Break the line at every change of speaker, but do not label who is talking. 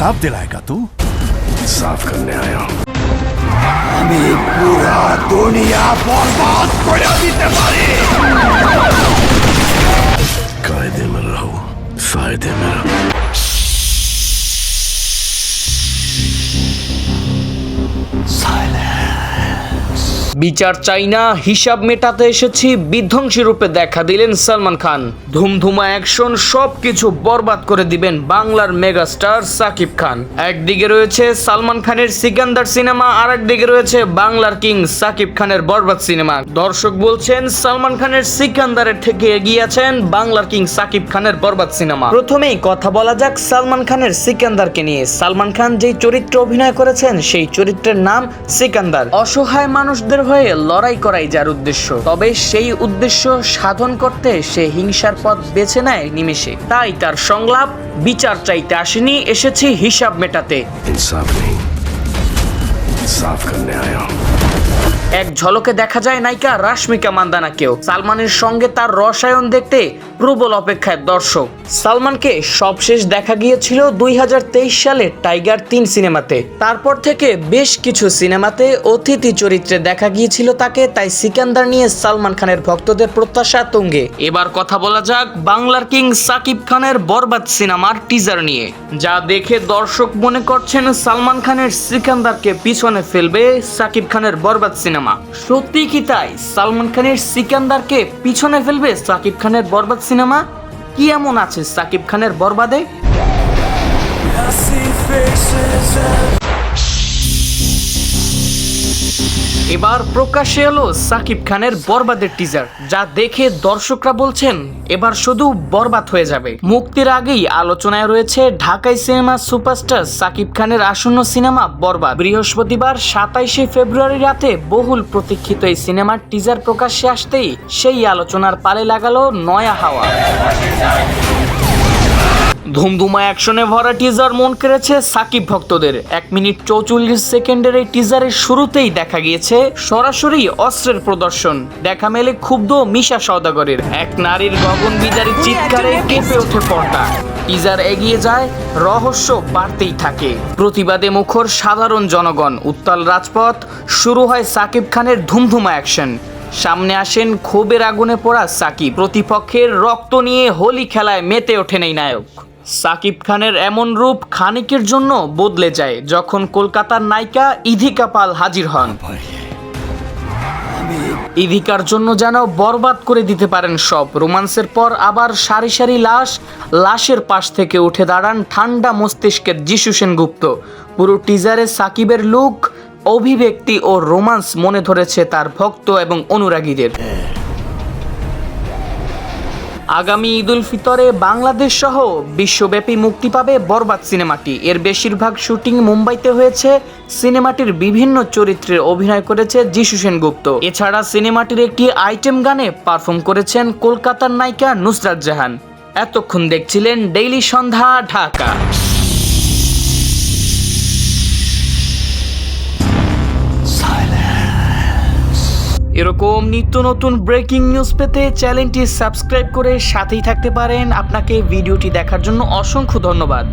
इंसाफ दिलाएगा तू?
साफ करने आया हूं।
আমি পুরা দুনিয়া বরবাদ করে দিতে পারি।
कायदे में रहो, फायदे में रहो।
বিচার চাই না, হিসাব মেটাতে এসেছি বিধ্বংসী রূপে দেখা দিলেন সালমান খান। ধুমধুমা অ্যাকশন সবকিছু বরবাদ করে দিবেন বাংলার মেগাস্টার সাকিব খান। একদিকে রয়েছে সালমান খানের সিকান্দার সিনেমা, আর একদিকে রয়েছে বাংলার কিং সাকিব খানের বরবাদ সিনেমা। দর্শক বলছেন সালমান খানের সিকান্দারের থেকে এগিয়ে আছেন বাংলার কিং সাকিব খানের বরবাদ সিনেমা। প্রথমেই কথা বলা যাক সালমান খানের সিকান্দারকে নিয়ে। সালমান খান যেই চরিত্রে অভিনয় করেছেন সেই চরিত্রের নাম সিকান্দার। অসহায় মানুষদের হয়ে লড়াই করাই যার উদ্দেশ্য, তবে সেই উদ্দেশ্য সাধন করতে সে হিংসার পথ বেছে নেয় নিমেষে। তাই তার সংলাপ বিচার চাইতে আসেনি, এসেছি হিসাব মেটাতে।
इंसाफ नहीं, साफ करने आया हूं।
এক ঝলকে দেখা যায় নায়িকা রাশমিকা মান্দানাকেও। সালমানের সঙ্গে তার রসায়ন দেখতে প্রবল অপেক্ষায় দর্শক। সালমানকে সবশেষ দেখা গিয়েছিল 2023 সালে টাইগার 3 সিনেমাতে। তারপর থেকে বেশ কিছু সিনেমাতে অতিথি চরিত্রে দেখা গিয়েছিল তাকে। তাই সিকান্দার নিয়ে সালমান খানের ভক্তদের প্রত্যাশা তুঙ্গে। এবার কথা বলা যাক বাংলার কিং সাকিব খানের বরবাদ সিনেমার টিজার নিয়ে, যা দেখে দর্শক মনে করছেন সালমান খানের সিকান্দারকে পিছনে ফেলবে সাকিব খানের বরবাদ সিনেমা। সত্যি কি তাই? সালমান খানের সিকান্দারকে পিছনে ফেলবে সাকিব খানের বরবাদ সিনেমা? কি এমন আছে সাকিব খানের বরবাদে? এবার প্রকাশ্যে এলো সাকিব খানের বরবাদের টিজার, যা দেখে দর্শকরা বলছেন এবার শুধু বরবাদ হয়ে যাবে। মুক্তির আগেই আলোচনায় রয়েছে ঢাকাই সিনেমা সুপারস্টার সাকিব খানের আসন্ন সিনেমা বরবাদ। বৃহস্পতিবার 27শে ফেব্রুয়ারি রাতে বহুল প্রতীক্ষিত এই সিনেমার টিজার প্রকাশ্যে আসতেই সেই আলোচনার পালে লাগালো নয়া হাওয়া। ধুমধুমা অ্যাকশনে ভরা টিজার মন কেড়েছে সাকিব ভক্তদের। 1 মিনিট 44 সেকেন্ডের এই টিজারের শুরুতেই দেখা গিয়েছে সরাসরি অস্ত্রের প্রদর্শন। দেখা মেলে ক্ষুব্ধ মিশা সওদাগরের। এক নারীর গগনবিদারী চিৎকারে কেঁপে ওঠে পর্দা। টিজার এগিয়ে যায়, রহস্য বাড়তেই থাকে। প্রতিবাদে মুখর সাধারণ জনগণ, উত্তাল রাজপথ। শুরু হয় সাকিব খানের ধুমধুমা অ্যাকশন। সামনে আসেন ক্ষোভের আগুনে পোড়া সাকিব। প্রতিপক্ষের রক্ত নিয়ে হোলি খেলায় মেতে ওঠেন এই নায়ক। সাকিব খানের এমন রূপ খানিকের জন্য বদলে যায় যখন কলকাতার নায়িকা ইধিকা পাল হাজির হন। ইধিকার জন্য যেন বরবাদ করে দিতে পারেন সব। রোমান্সের পর আবার সারি সারি লাশের পাশ থেকে উঠে দাঁড়ান ঠান্ডা মস্তিষ্কের যিশু সেনগুপ্ত। পুরো টিজারে সাকিবের লুক, অভিব্যক্তি ও রোমান্স মনে ধরেছে তার ভক্ত এবং অনুরাগীদের। আগামী ঈদ উল ফিতরে বাংলাদেশ সহ বিশ্বব্যাপী মুক্তি পাবে বরবাদ সিনেমাটি। এর বেশিরভাগ শুটিং মুম্বাইতে হয়েছে। সিনেমাটির বিভিন্ন চরিত্রে অভিনয় করেছে যিশু সেনগুপ্ত। এছাড়া সিনেমাটির একটি আইটেম গানে পারফর্ম করেছেন কলকাতার নায়িকা নুসরাত জাহান। এতক্ষণ দেখছিলেন ডেইলি সন্ধ্যা ঢাকা। এরকম নিত্য নতুন ব্রেকিং নিউজ পেতে চ্যানেলটি সাবস্ক্রাইব করে সাথেই থাকতে পারেন। আপনাকে ভিডিওটি দেখার জন্য অসংখ্য ধন্যবাদ।